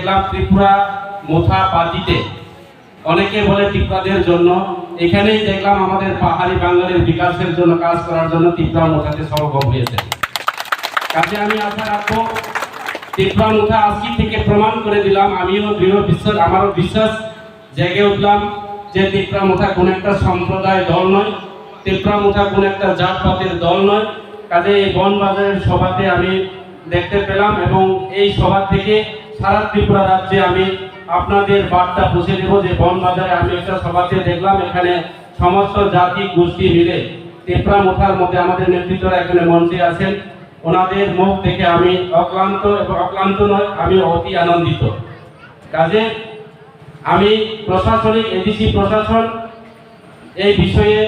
দেখলাম ত্রিপুরা মুথা পার্টিতে, অনেকে বলে ত্রিপুরাদের জন্য, এখানেই দেখলাম আমাদের পাহাড়ি বাঙালির বিকাশের জন্য কাজ করার জন্য ত্রিপুরা মুথাতে সমাগম হয়েছে। কাজে আমি আশা রাখবো ত্রিপুরা মুথা আজকে থেকে প্রমাণ করে দিলাম, আমিও দৃঢ় বিশ্বাস, আমারও বিশ্বাস জেগে উঠলাম যে ত্রিপুরা মুথা কোন একটা সম্প্রদায় দল নয়, ত্রিপুরা মুথা কোন একটা জাতপাতের দল নয়। কাজে এই বনবাজারের সভাতে আমি দেখতে পেলাম এবং এই সভা থেকে সারা ত্রিপুরা রাজ্যে আমি আপনাদের বার্তা পৌঁছে দেব যে বনবাজারে আমি একটা সভাতে দেখলাম এখানে সমস্ত জাতি গোষ্ঠী মিলে ত্রিপুরা মুথার মধ্যে আমাদের নেতৃত্বরা এখানে মঞ্চে আছেন, ওনাদের মুখ দেখে আমি অক্লান্ত নয়, আমি অতি আনন্দিত। কাজে আমি প্রশাসনিক এডিসি প্রশাসন এই বিষয়ে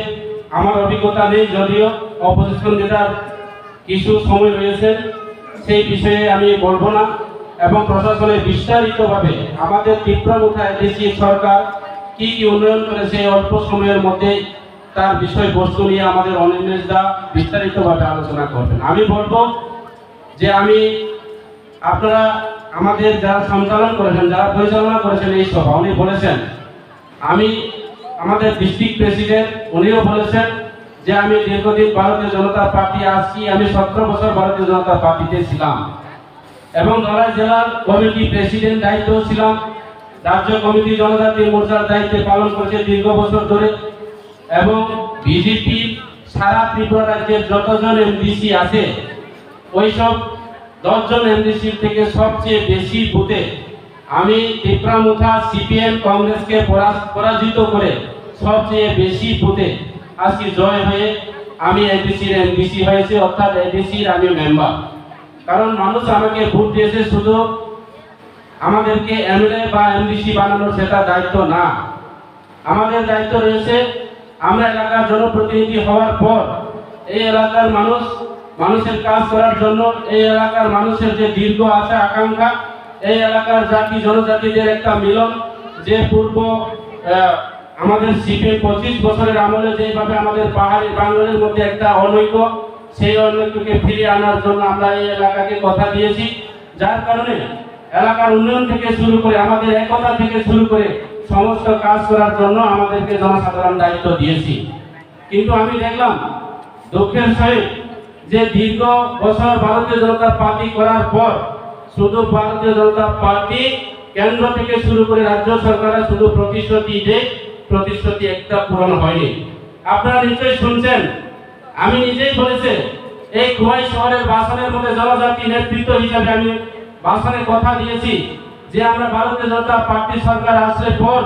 আমার অভিজ্ঞতা নেই, যদিও অপোজিশন যেটার কিছু সময় রয়েছে সেই বিষয়ে আমি বলবো না, এবং প্রশাসনের বিস্তারিতভাবে আমাদের ত্রিপুরা মুথা এডিসি সরকার কি কি উন্নয়ন করেছে অল্প সময়ের মধ্যে তার বিষয়বস্তু নিয়ে আমাদের অনিমেষ দা বিস্তারিতভাবে আলোচনা করবেন। আমি বলবো যে আপনারা আমাদের যারা সঞ্চালন করেছেন, যারা পরিচালনা করেছেন এই সভা, উনি বলেছেন, আমাদের ডিস্ট্রিক্ট প্রেসিডেন্ট উনিও বলেছেন যে আমি দীর্ঘদিন ভারতীয় জনতা পার্টি আসছি, আমি 17 বছর ভারতীয় জনতা পার্টিতে ছিলাম এবং নড়াইল জেলার কমিটি প্রেসিডেন্ট দায়িত্ব ছিলাম, রাজ্য কমিটি জনজাতি মোর্চার দায়িত্বে পালন করেছে দীর্ঘ বছর ধরে, এবং বিজেপি সারা ত্রিপুরা রাজ্যের যতজন এমডিসি আছে ওইসব 10 জন এমডিসি থেকে সবচেয়ে বেশি বুথে আমি ত্রিপুরা মুথা সিপিএম কংগ্রেসকে পরাজিত করে সবচেয়ে বেশি বুথে আজকে জয় হয়ে আমি এমডিসি হয়েছে, অর্থাৎ এডিসির আমি মেম্বার। কারণ মানুষ আমাকে ভোট দিয়েছে, শুধু আমাদেরকে এমএলএ বা এমডিসি বানানোর সেটা দায়িত্ব না, আমাদের দায়িত্ব রয়েছে আমরা এলাকার জনপ্রতিনিধি হওয়ার পর এই এলাকার মানুষের কাজ করার জন্য, এই এলাকার মানুষের যে দীর্ঘ আশা আকাঙ্ক্ষা, এই এলাকার জাতি জনজাতিদের একটা মিলন, যে পূর্ব আমাদের সিপিএম 25 বছরের আমলে যেভাবে আমাদের পাহাড়ি বাঙালির মধ্যে একটা অনৈক্য, সেই অনৈক্যকে ফিরিয়ে আনার জন্য আমরা এই এলাকাকে কথা দিয়েছি, যার কারণে এলাকার উন্নয়ন থেকে শুরু করে আমাদের একতা থেকে শুরু করে সমস্ত কাজ করার জন্য আমাদেরকে জনসাধারণ দায়িত্ব দিয়েছি। কিন্তু আমি দেখলাম দুঃখের সহিত যে দীর্ঘ বছর ভারতীয় জনতা পার্টি করার পর শুধু ভারতীয় জনতা পার্টি কেন্দ্র থেকে শুরু করে রাজ্য সরকারের শুধু প্রতিশ্রুতি একটা পূরণ হয়নি। আপনারা নিশ্চয়ই শুনছেন, আমি নিজেই বলেছি এই খোয়াই শহরের বাসনের মধ্যে জনজাতি নেতৃত্ব হিসাবে আমি ভাষণে কথা দিয়েছি যে আমরা ভারতীয় জনতা পার্টি সরকার আসলে পর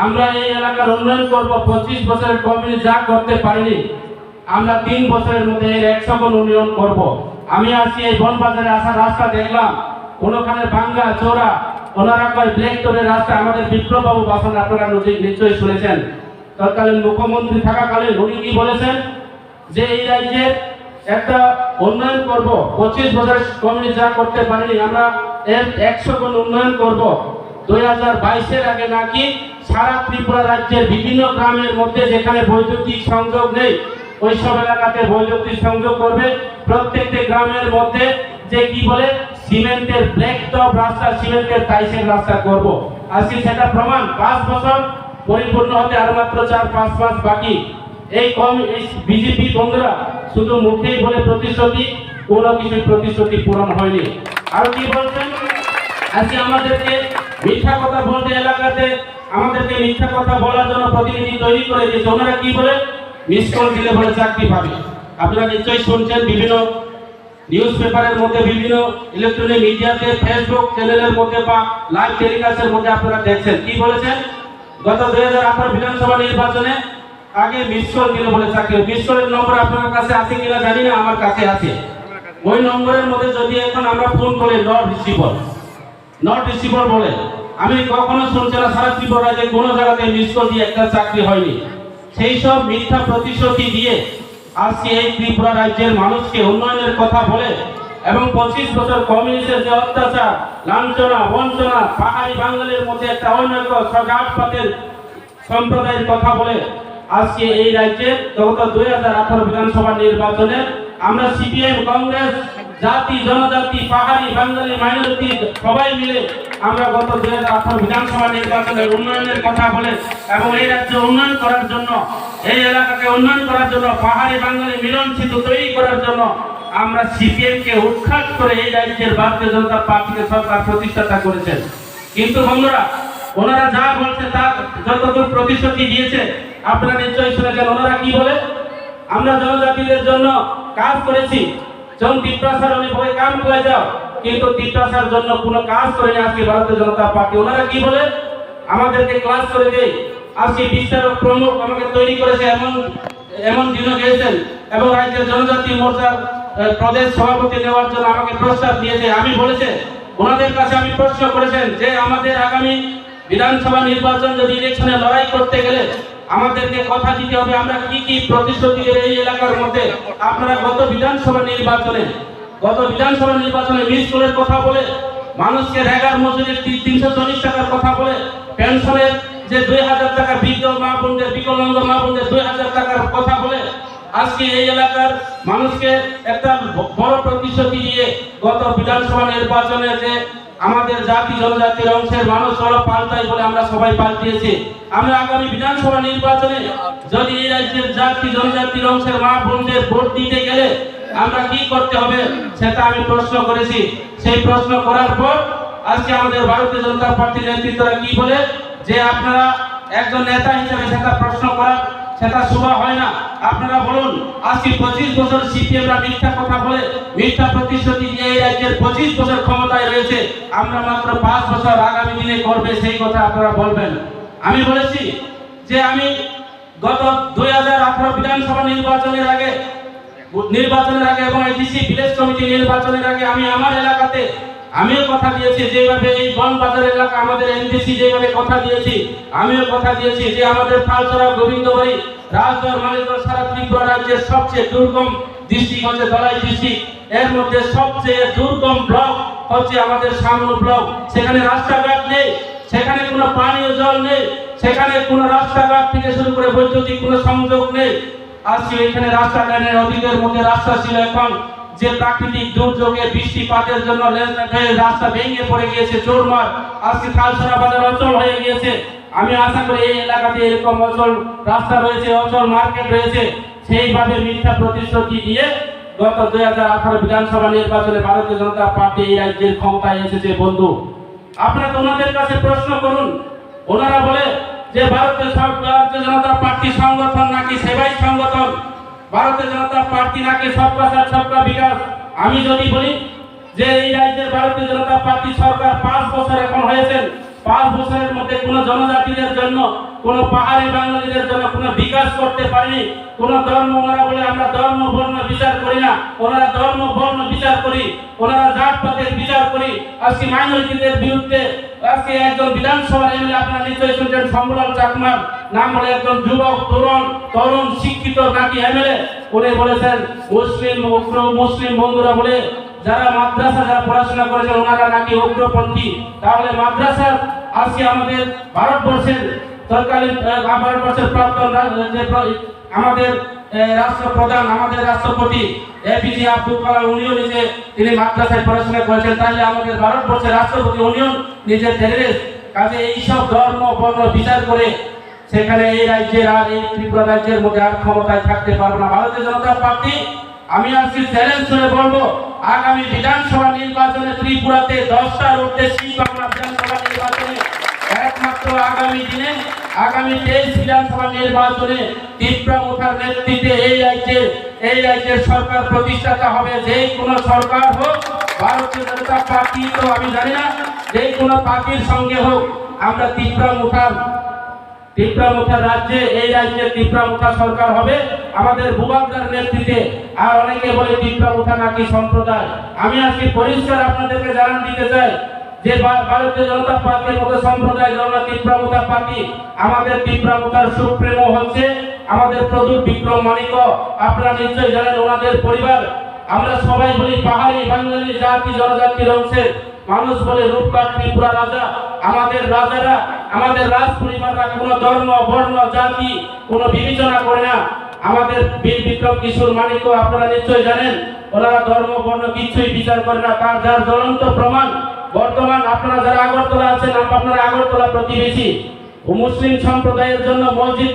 আমরা এই এলাকার উন্নয়ন করব। 25 বছরের কমিটি যা করতে পারিনি আমরা 3 বছরের মধ্যে 100 গুণ উন্নয়ন করব। আমি আজকে এই বনবাজারে আসার রাস্তা দেখলাম, কোনখানে ভাঙ্গা চোরা, ওনারা কয় ব্ল্যাক টোনের রাস্তা। আমাদের বিপ্লববাবু ভাষণ আপনারা নিশ্চয়ই শুনেছেন, তৎকালীন মুখ্যমন্ত্রী থাকাকালীন উনি কি বলেছেন যে এই রাজ্যের একটা উন্নয়ন করব, 25 বছরের কমিটি যা করতে পারিনি আমরা 100 গুণ উন্নয়ন করব। 2022-এর আগে নাকি সারা ত্রিপুরা রাজ্যের বিভিন্ন গ্রামের মধ্যে যেখানে বৈদ্যুতিক সংযোগ নেই ওই সব এলাকাতে বৈদ্যুতিক সংযোগ করবে। প্রত্যেকটি গ্রামের মধ্যে যে কি বলে সিমেন্টের ব্ল্যাক টপ রাস্তা, সিমেন্টের টাইসের রাস্তা করব। আজকে সেটা প্রমাণ, 5 বছর পরিপূর্ণ হতে আর মাত্র 4-5 মাস বাকি। এই বিজেপি বন্ধুরা শুধু মুখেই বলে প্রতিশ্রুতি, কোনো কিছু প্রতিশ্রুতি পূরণ হয়নি। আর কি বলছেন, আজকে আমাদেরকে মিথ্যা কথা বলতে, এলাকাতে আমাদেরকে মিথ্যা কথা বলার জন্য প্রতিনিধি তৈরি করে দিয়েছে। ওনারা কি বলে মিস কল দিলে বলে চাকরি পাবে। আপনারা নিশ্চয়ই শুনছেন, বিভিন্ন নিউজ পেপারের মধ্যে, বিভিন্ন ইলেকট্রনিক মিডিয়াতে, ফেসবুক চ্যানেলের মধ্যে বা লাইভ টেলিকাস্টের মধ্যে আপনারা দেখছেন কি বলেছেন। গত 2018 বিধানসভা নির্বাচনে আগে মিস কল দিলে বলে চাকরি। মিস কলের নম্বর আপনার কাছে আছে কিনা জানি না, আমার কাছে আছে। ওই নম্বরের মধ্যে যদি এখন আমরা ফোন করি নট রিসিভার বলে, আমি কখনো শুনছি না সারা ত্রিপুরা রাজ্যে কোনো জায়গাতে মিস কল দিয়ে একটা চাকরি হয়নি। সেই সব মিথ্যা প্রতিশ্রুতি দিয়ে আজকে এই ত্রিপুরা রাজ্যের মানুষকে উন্নয়নের কথা বলে এবং 25 বছর কমিউনিস্টের যে অত্যাচার, লাঞ্ছনা, বঞ্চনা, পাহাড়ি বাঙালির মধ্যে একটা অনৈক্য, সজাতপাতের সম্প্রদায়ের কথা বলে আজকে এই রাজ্যে গত 2018 বিধানসভা নির্বাচনে আমরা সিপিএম কংগ্রেস জাতি জনজাতি পাহাড়ি বাঙালি মাইনরিটি সবাই মিলে আমরা গত 2018 বিধানসভা নির্বাচনের উন্নয়নের কথা বলে এবং এই রাজ্য উন্নয়ন করার জন্য এই এলাকাকে উন্নয়ন করার জন্য পাহাড়ি বাঙালি মিলন সেতু তৈরি করার জন্য আমরা সিপিএম কে উৎখাত করে এই রাজ্যের ভারতীয় জনতা পার্টিকে সরকার প্রতিষ্ঠাতা করেছেন। কিন্তু বন্ধুরা ওনারা যা বলছে তার যতদূর প্রতিশ্রুতি দিয়েছে আপনারা নিশ্চয়ই শুনেছেন। ওনারা কি বলে, আমরা জনজাতিদের জন্য কাজ করেছি, যখন তিপ্রাসার উনি বলে কাম করে যাও, কিন্তু তিপ্রাসার জন্য কোনো কাজ করেনি আজকে ভারতীয় জনতা পার্টি। ওনারা কি বলে, আমাদেরকে ক্লাস করে দেয়, আজকে বিচারক প্রমুখ আমাকে তৈরি করেছে এমন দিনও গিয়েছেন এবং রাজ্যের জনজাতি মোর্চার প্রদেশ সভাপতি নেওয়ার জন্য আমাকে প্রস্তাব দিয়েছে। আমি বলেছে ওনাদের কাছে আমি প্রশ্ন করেছেন যে আমাদের আগামী বিধানসভা নির্বাচন যদি ইলেকশনে লড়াই করতে গেলে আমাদেরকে কথা দিতে হবে আমরা কি কি প্রতিশ্রুতি এই এলাকার মধ্যে। আপনারা গত বিধানসভা নির্বাচনে মিস স্কুলের কথা বলে, মানুষকে রেগার মজুরির 340 টাকার কথা বলে, পেনশনের যে 2000 টাকা বৃদ্ধ মা বোনদের বিকলাঙ্গ মা বোনদের 2000 টাকার কথা বলে আজকে এই এলাকার মানুষকে একটা বড় প্রতিশ্রুতি দিয়ে গত বিধানসভা নির্বাচনে যে আমাদের জাতি জনজাতির অংশের মানুষ হলো পাল্টাই বলে আমরা সবাই পাল্টিয়েছি। আমরা আগামী বিধানসভা নির্বাচনে যদি এই রাজ্যের জাতি জনজাতির অংশের মা বোনদের ভোট দিতে গেলে আমরা কি করতে হবে সেটা আমি প্রশ্ন করেছি। সেই প্রশ্ন করার পর আজকে আমাদের ভারতীয় জনতা পার্টির নেতৃত্বরা কি বলে যে আপনারা একজন নেতা হিসেবে সেটা প্রশ্ন করার সেটা শোভা হয় না। আপনারা বলুন আজকে 25 বছর সিপিএমরা মিথ্যা কথা বলে মিথ্যা প্রতিশ্রুতি দিয়ে এই রাজ্যের 25 বছর ক্ষমতায় রয়েছে, আমরা মাত্র 5 বছর আগামী দিনে করবে সেই কথা আপনারা বলবেন। আমি বলেছি যে আমি গত 2018 বিধানসভা নির্বাচনের আগে এবং এডিসি ভিলেজ কমিটি নির্বাচনের আগে আমি আমার এলাকাতে আমিও কথা দিয়েছি যেভাবে এই বনবাজার এলাকা আমাদের এমডিসি যেভাবে কথা দিয়েছি আমিও কথা দিয়েছি যে আমাদের ফালছড়া গোবিন্দবাড়ি রাজগড় মালিকগড় সারা ত্রিপুরা রাজ্যের সবচেয়ে দুর্গম ডিস্ট্রিক্ট হচ্ছে ধলাই ডিস্ট্রিক্ট, এর মধ্যে সবচেয়ে দুর্গম ব্লক হচ্ছে আমাদের সামনে ব্লক। সেখানে রাস্তাঘাট নেই, সেখানে কোনো পানীয় জল নেই, সেখানে কোনো রাস্তাঘাট থেকে শুরু করে বৈদ্যুতিক কোনো সংযোগ নেই। আজকে এখানে রাস্তাঘাটের অতীতের মধ্যে রাস্তা ছিল, এখন যে প্রাকৃতিক দুর্যোগে বৃষ্টিপাতের জন্য রাস্তা ভেঙে পড়ে গিয়েছে চোরমার, আজকে খালছড়া বাজার অচল হয়ে গিয়েছে। আমি আশা করি এই এলাকাতে এরকম অচল রাস্তা রয়েছে, অচল মার্কেট রয়েছে। সেইভাবে মিথ্যা প্রতিশ্রুতি দিয়ে গত 2018 বিধানসভা নির্বাচনে ভারতীয় জনতা পার্টি এই রাজ্যের ক্ষমতায় এসেছে। বন্ধু আপনারা ওনাদের কাছে প্রশ্ন করুন, ওনারা বলে যে ভারতীয় জনতা পার্টি সংগঠন নাকি সেবাই সংগঠন, ভারতীয় জনতা পার্টি নাকি সবকা সাথ সবকা বিকাশ। আমি যদি বলি যে এই রাজ্যের ভারতীয় জনতা পার্টি সরকার 5 বছর এখন হয়েছেন, 5 বছরের মধ্যে কোনো জনজাতিদের জন্য কোনো পাহাড়ি বাঙালিদের জন্য কোনো বিকাশ করতে পারেনি। কোন ধর্ম ওনারা বলে আমরা ধর্ম বর্ণ বিচার করি না, ওনারা ধর্ম বর্ণ বিচার করি, ওনারা জাতপাতের বিচার করি। আজকে মাইনরিটিদের বিরুদ্ধে আজকে একজন বিধানসভার এমএলএ আপনারা নিশ্চয়ই শুনছেন সম্বলাল চাকমার নাম বলে একজন যুবক তরুণ শিক্ষিত নাকি এমএলএ, উনি বলেছেন মুসলিম বন্ধুরা বলে যারা মাদ্রাসা যারা পড়াশোনা করেছেন ওনারা নাকি উগ্রপন্থী। তাহলে মাদ্রাসার আজকে আমাদের ভারতবর্ষের সরকারি ভারতবর্ষের প্রাক্তন আমাদের রাষ্ট্রপ্রধান আমাদের রাষ্ট্রপতি এপিজে আব্দুল কালাম উনিও নিজে তিনি মাদ্রাসায় পড়াশোনা করেছেন, তাহলে আমাদের ভারতবর্ষের রাষ্ট্রপতি উনিও নিজের টেররিস্ট। কাজে এইসব ধর্ম বর্ণ বিচার করে সেখানে এই রাজ্যের আর এই ত্রিপুরা রাজ্যের মধ্যে আর ক্ষমতায় থাকতে পারবে না ভারতীয় জনতা পার্টি। আমি আজকে চ্যালেঞ্জ করে বলবো আগামী বিধানসভা নির্বাচনে ত্রিপুরাতে 10টা রোডে বাংলা বিধানসভা নির্বাচনে একমাত্র আগামী দিনে আগামী 23 বিধানসভা নির্বাচনে ত্রিপুরা মুখার নেতৃত্বে এই রাজ্যের সরকার প্রতিষ্ঠাতা হবে। যে কোনো সরকার হোক, ভারতীয় জনতা পার্টি তো আমি জানি না, যে কোনো পার্টির সঙ্গে হোক, আমরা ত্রিপুরা মুখার রাজ্যে এই রাজ্যে ত্রিপুরা মুখা সরকার হবে আমাদের বুবাগদার নেতৃত্বে। আর অনেকে বলে ত্রিপুরা মুখা নাকি সম্প্রদায়। আমি আজকে পরিষ্কার আপনাদেরকে জানান দিতে চাই যে ভারতীয় জনতা পার্টির মতো সম্প্রদায় জনতা ত্রিপুরা মুখা পার্টি, আমাদের ত্রিপুরা মুখার সুপ্রিমো হচ্ছে আমাদের প্রদূর বিক্রম মানিক। আপনারা নিশ্চয়ই জানেন ওনাদের পরিবার। আমরা সবাই বলি পাহাড়ি বাঙালি জাতি জনজাতির অংশের মানুষ বলে রূপকার ত্রিপুরা রাজা। আমাদের রাজারা আমাদের রাজ পরিবাররা কোনো ধর্ম বর্ণ জাতি কোনো বিবেচনা করে না। আমাদের বীর বিক্রম কিশোর মানিক্য আপনারা নিশ্চয়ই জানেন, ওনারা ধর্ম বর্ণ কিছুই বিচার করে না, তার যার জ্বলন্ত প্রমাণ বর্তমান আপনারা যারা আগরতলা আছেন, আপনারা আগরতলা প্রতিবেশী, মুসলিম সম্প্রদায়ের জন্য মসজিদ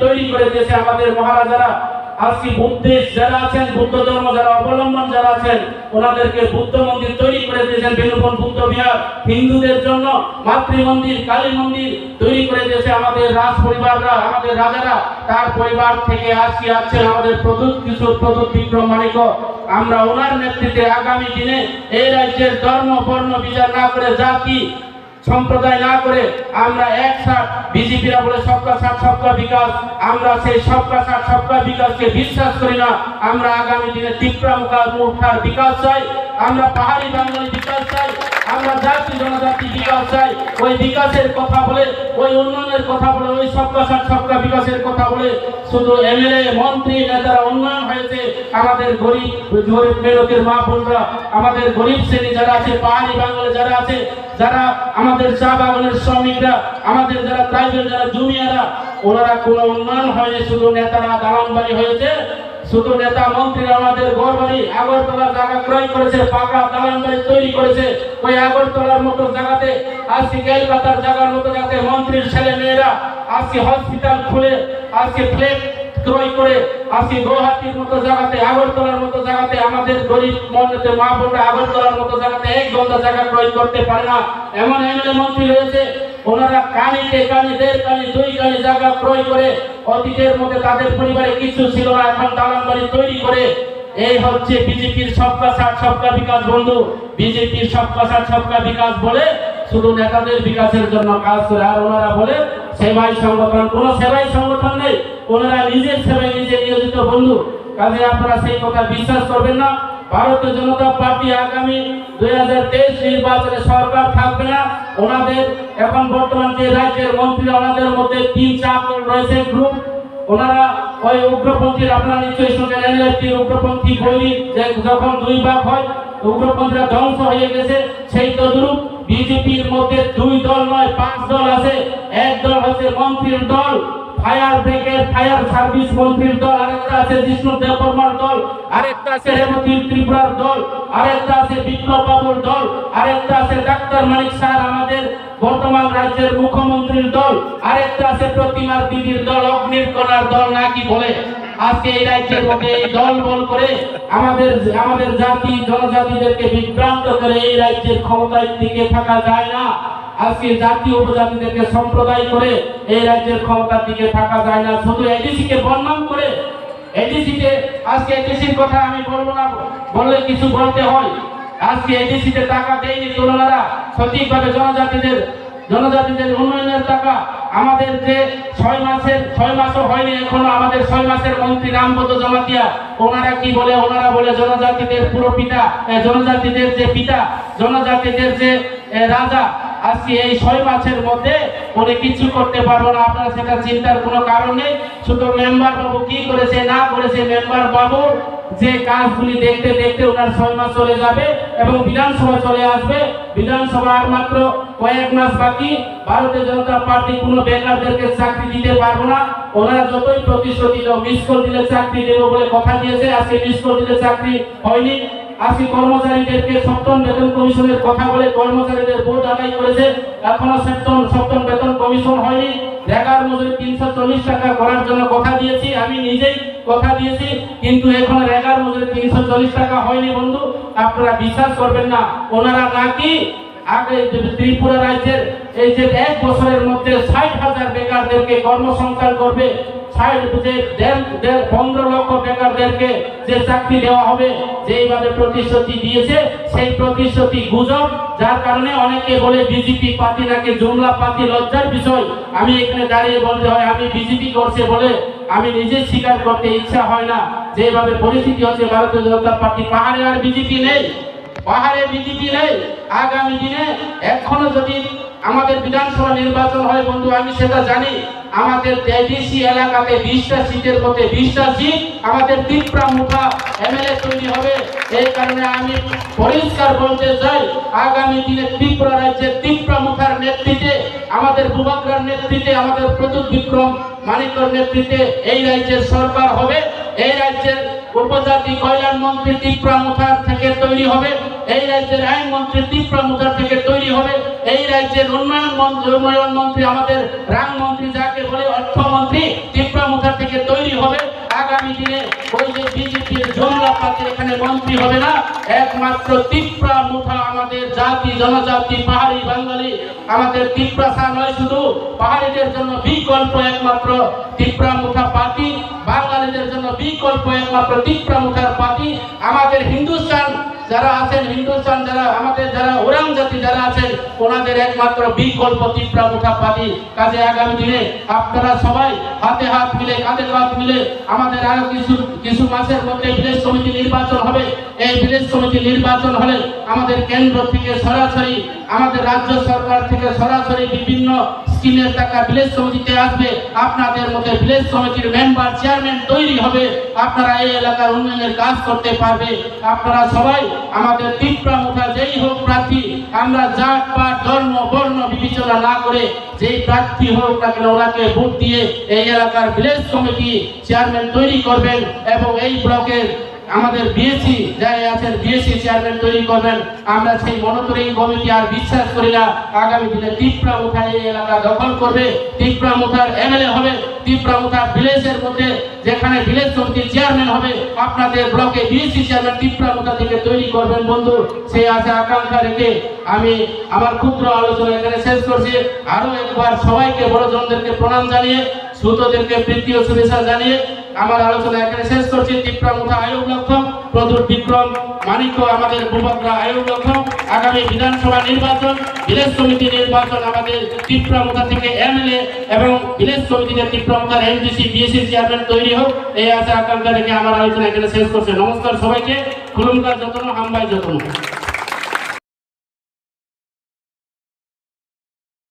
তৈরি করে দিয়েছে আমাদের মহারাজারা। আজকে বুদ্ধিস্ট যারা আছেন, বুদ্ধ ধর্ম যারা অবলম্বন যারা আছেন, ওনাদেরকে বুদ্ধ মন্দির তৈরি করে দিয়েছেন, বেনুবন বুদ্ধ বিহার। হিন্দুদের জন্য মাতৃ মন্দির, কালী মন্দির তৈরি করে দিয়েছে আমাদের রাজ পরিবাররা, আমাদের রাজারা। তার পরিবার থেকে আজকে আছেন আমাদের প্রদ্যুৎ কিশোর, প্রদ্যুৎ বিক্রম মানিক্য। আমরা ওনার নেতৃত্বে আগামী দিনে এই রাজ্যের ধর্ম বর্ণ বিচার না করে, জাতি সম্প্রদায় না করে আমরা একসাথ, বিজেপিরা বলে সবকা সাথ সবকা বিকাশ, আমরা সেই সবকা সাথ সবকা বিকাশকে বিশ্বাস করি না। আমরা আগামী দিনে ত্রিপুরা মুখার বিকাশ চাই, আমরা পাহাড়ি বাঙালি বিকাশ চাই, আমরা জাতি জনজাতি বিকাশ চাই। ওই বিকাশের কথা বলে, ওই উন্নয়নের কথা বলে, ওই সবকা সাথ সবকা বিকাশের কথা বলে শুধু এমএলএ মন্ত্রী নেতারা উন্নয়ন হয়েছে। আমাদের গরিব মেহনতের মা বোনরা, আমাদের গরিব শ্রেণী যারা আছে, পাহাড়ি বাঙালি যারা আছে, যারা আমাদের চা বাগানের শ্রমিকরা, আমাদের যারা প্রাইভেট যারা জুনিয়ররা, ওনারা কোনো উন্নয়ন হয়নি, শুধু নেতারা দালানবাড়ি হয়েছে। শুধু নেতা মন্ত্রীরা আমাদের ঘরবাড়ি আগরতলা জায়গা ক্রয় করেছে, পাকা দালানবাড়ি তৈরি করেছে। ওই আগরতলার মতো জায়গাতে, আজকে কলকাতার জায়গার মতো জায়গাতে মন্ত্রীর ছেলে মেয়েরা আজকে হসপিটাল খুলে, আজকে ফ্ল্যাট ক্রয় করে, আজকে গুয়াহাটির মতো জায়গাতে, আগরতলার মতো জায়গাতে আমাদের গরিব মন্ত্রী মা বোনরা আগরতলার মতো জায়গাতে এক ঘন্টা জায়গা ক্রয় করতে পারে না। এমন এমএলএ মন্ত্রী রয়েছে, ওনারা কানিতে কানি, দেড় কানি, দুই কানি জায়গা ক্রয় করে, অতীতের মধ্যে তাদের পরিবারে কিছু ছিল না, এখন দালান বাড়ি তৈরি করে। এই হচ্ছে বিজেপির সবকা সাথ সবকা বিকাশ বন্ধু। বিজেপির সবকা সাথ সবকা বিকাশ বলে শুধু নেতাদের বিকাশের জন্য কাজ করে, আর ওনারা বলে সেবাই সংগঠন। কোনো সেবাই সংগঠন নেই, ওনারা নিজের সেবায় নিজে নিয়োজিত বন্ধু। কাজে আপনারা সেই কথা বিশ্বাস করবেন না। ভারতীয় জনতা পার্টি আগামী 2023 নির্বাচনে সরকার থাকবে না। ওনাদের এখন বর্তমান যে রাজ্যের মন্ত্রীরা, ওনাদের মধ্যে 3-4 দল রয়েছে গ্রুপ। ওনারা ওই উগ্রপন্থী, আপনারা নিশ্চয়ই শুনছেন এনএলএফটির উগ্রপন্থী বৈরী, যে যখন 2 ভাগ হয় উগ্রপন্থীরা ধ্বংস হয়ে গেছে, সেই তদ্রূপ বিজেপির মধ্যে 2 দল নয় 5 দল আছে। এক দল হচ্ছে মন্ত্রীর দল, ফায়ার ব্রিগেড, ফায়ার সার্ভিস মন্ত্রীর দল, আরেকটা আছে জিষ্ণু দেববর্মার দল, আরেকটা আছে রেবতী ত্রিপুরার দল, আরেকটা আছে বিপ্লব বাবুর দল, আরেকটা আছে ডাক্তার মানিক স্যার আমাদের বর্তমান রাজ্যের মুখ্যমন্ত্রীর দল, আরেকটা আছে প্রতিমার দিদির দল, অগ্নির কণার দল নাকি বলে। আজকে এই রাজ্যের মধ্যে এই দল বল করে আমাদের জাতি জনজাতিদেরকে বিভ্রান্ত করে এই রাজ্যের ক্ষমতায় টিকে থাকা যায় না। আজকে জাতি উপজাতিদেরকে সম্প্রদায় করে এই রাজ্যের ক্ষমতার দিকে থাকা যায় না। শুধু এডিসি কে বদনাম করে, এডিসি কে, আজকে এডিসির কথা আমি বলবো না, বললে কিছু বলতে হয়। আজকে এডিসি তে টাকা দেয়নি তোলারা, সঠিকভাবে জনজাতিদের উন্নয়নের টাকা আমাদের যে 6 মাসও হয়নি এখনো, আমাদের 6 মাসের মন্ত্রী রামপদ জমাতিয়া, ওনারা কি বলে? ওনারা বলে জনজাতিদের পুরো পিতা, জনজাতিদের যে পিতা, জনজাতিদের যে রাজা। আজকে এই 6 মাসের মধ্যে উনি কিছু করতে পারবো না। আপনারা সেটা চিন্তার কোনো কারণ নেই। শুধু মেম্বার বাবু কি করেছে না করেছে, মেম্বার বাবু যে কাজগুলি দেখতে দেখতে ওনার 6 মাস চলে যাবে এবং বিধানসভা চলে আসবে। বিধানসভা আর মাত্র কয়েক মাস বাকি। ভারতীয় জনতা পার্টি কোনো বেকারদেরকে চাকরি দিতে পারবো না। ওনারা যতই প্রতিশ্রুতি দাও, মিস কল দিলে চাকরি দেবো বলে কথা দিয়েছে, আজকে মিস কল দিলে চাকরি হয়নি। আজকে কর্মচারীদেরকে সপ্তম বেতন কমিশনের কথা বলে কর্মচারীদের বোর্ড আদায় করেছে, এখনো সপ্তম বেতন কমিশন হয়নি। রেগার মজুরি 340 টাকা করার জন্য কথা দিয়েছি, আমি নিজেই কথা দিয়েছি, কিন্তু এখন রেগার মজুরি 340 টাকা হয়নি বন্ধু। আপনারা বিশ্বাস করবেন না, ওনারা নাকি আগে ত্রিপুরা রাজ্যের এই যে 1 বছরের মধ্যে 60,000 বেকারদেরকে কর্মসংস্থান করবে, 15 লক্ষ বেকারদেরকে যে চাকরি দেওয়া হবে, যেইভাবে প্রতিশ্রুতি দিয়েছে সেই প্রতিশ্রুতি গুজব। যার কারণে অনেকে বলে বিজেপি পার্টি নাকি জুমলা পার্টি, লজ্জার বিষয়। আমি এখানে দাঁড়িয়ে বলতে হয় আমি বিজেপি করছে বলে আমি নিজে স্বীকার করতে ইচ্ছা হয় না। যেভাবে পরিস্থিতি হচ্ছে ভারতীয় জনতা পার্টি, পাহাড়ে আর বিজেপি নেই, পাহাড়ে বিজেপি নেই। আগামী দিনে এখনো যদি আমাদের বিধানসভা নির্বাচন হয় বন্ধু, আমি সেটা জানি, আমাদের এডিসি এলাকাতে 20টা সিটের মধ্যে 20টা সিট আমাদের ত্রিপুরা মুখা এমএলএ তৈরি হবে। এই কারণে আমি পরিষ্কার বলতে চাই, আগামী দিনে ত্রিপুরা রাজ্যের ত্রিপুরা মুখার নেতৃত্বে আমাদের আমাদের বুবাগ্রার নেতৃত্বে, আমাদের প্রতুল বিক্রম মানিকর নেতৃত্বে এই রাজ্যের সরকার হবে। এই রাজ্যের উপজাতি কল্যাণ মন্ত্রী ত্রিপুরা মুথার থেকে তৈরি হবে। এই রাজ্যের আইন মন্ত্রী ত্রিপুরা মুথার থেকে তৈরি হবে। এই রাজ্যের উন্নয়ন মন্ত্রী আমাদের রাং মন্ত্রী যাকে বলে অর্থমন্ত্রী ত্রিপুরা মুথার থেকে তৈরি হবে। আগামী দিনে ওই যে বিজেপির জমলা পাতির এখানে মন্ত্রী হবে না, একমাত্র ত্রিপুরা মুথা আমাদের জাতি জনজাতি পাহাড়ি বাঙালি আমাদের ত্রিপুরা নয়, শুধু পাহাড়িদের জন্য বিকল্প একমাত্র ত্রিপুরা মুথা পার্টি, বাঙালিদের জন্য বিকল্প একমাত্র ত্রিপুরা মুথার পার্টি। আমাদের হিন্দুস্তান যারা আছেন, হিন্দুস্তান যারা আমাদের যারা ওরাং জাতি যারা আছেন, ওনাদের একমাত্র বিকল্প ত্রিপুরা মুথা পার্টি। কাজে আগামী দিনে আপনারা সবাই হাতে হাত মিলে কাঁধে কাঁধ মিলে আমাদের আরো কিছু মাসের মধ্যে ভিলেজ কমিটি নির্বাচন হবে। এই ভিলেজ কমিটি নির্বাচন হলে আমাদের কেন্দ্র থেকে সরাসরি, আমাদের রাজ্য সরকার থেকে সরাসরি বিভিন্ন স্কিমের টাকা ভিলেজ কমিটিতে আসবে। আপনাদের মধ্যে ভিলেজ কমিটির মেম্বার চেয়ারম্যান তৈরি হবে। আপনারা এই এলাকার উন্নয়নের কাজ করতে পারবে। আপনারা সবাই আমাদের ত্রিপুরা মুথা যেই হোক প্রার্থী, আমরা জাত পাত ধর্ম বর্ণ বিবেচনা না করে যেই প্রার্থী হোক না কেন ওনাকে ভোট দিয়ে এই এলাকার ভিলেজ কমিটি চেয়ারম্যান তৈরি করবেন এবং এই ব্লকের আমাদের বিএসসি যারা আছেন বিএসসি চেয়ারম্যান তৈরি করবেন। আমরা সেই মনোতরী কমিটি আর বিশ্বাস করি না আগামী দিনে ত্রিপুরা মুথা এই এলাকা দখল করবে, ত্রিপুরা মুথার এমএলএ হবে, ত্রিপুরা মুথার ভিলেজের মধ্যে যেখানে ভিলেজ কমিটির চেয়ারম্যান হবে আপনাদের ব্লকে বিএসসি চেয়ারম্যান ত্রিপুরা মুথা থেকে তৈরি করবেন বন্ধু। সেই আশা আকাঙ্ক্ষা রেখে আমি আমার ক্ষুদ্র আলোচনা এখানে শেষ করছি। আরো একবার সবাইকে বড়জনদেরকে প্রণাম জানিয়ে ছোটদেরকে প্রীতি ও শুভেচ্ছা জানিয়ে আমার আলোচনা এখানে শেষ করছি। ত্রিপুরা মুথা আয়োগ লক্ষ্য প্রতুল বিক্রম মানিক আমাদের বুবাগ্রা আয়োগ লক্ষ্য আগামী বিধানসভা নির্বাচন, ভিলেজ কমিটি নির্বাচন আমাদের ত্রিপুরা মুথা থেকে এমএলএ এবং ভিলেজ কমিটিতে ত্রিপুরা মুথার এমডিসি বিএসসি চেয়ারম্যান তৈরি হোক, এই আশা আকাঙ্ক্ষা রেখে আমার আলোচনা এখানে শেষ করছে। নমস্কার সবাইকে, খুলুমকার যত্ন হামবাই যত্ন।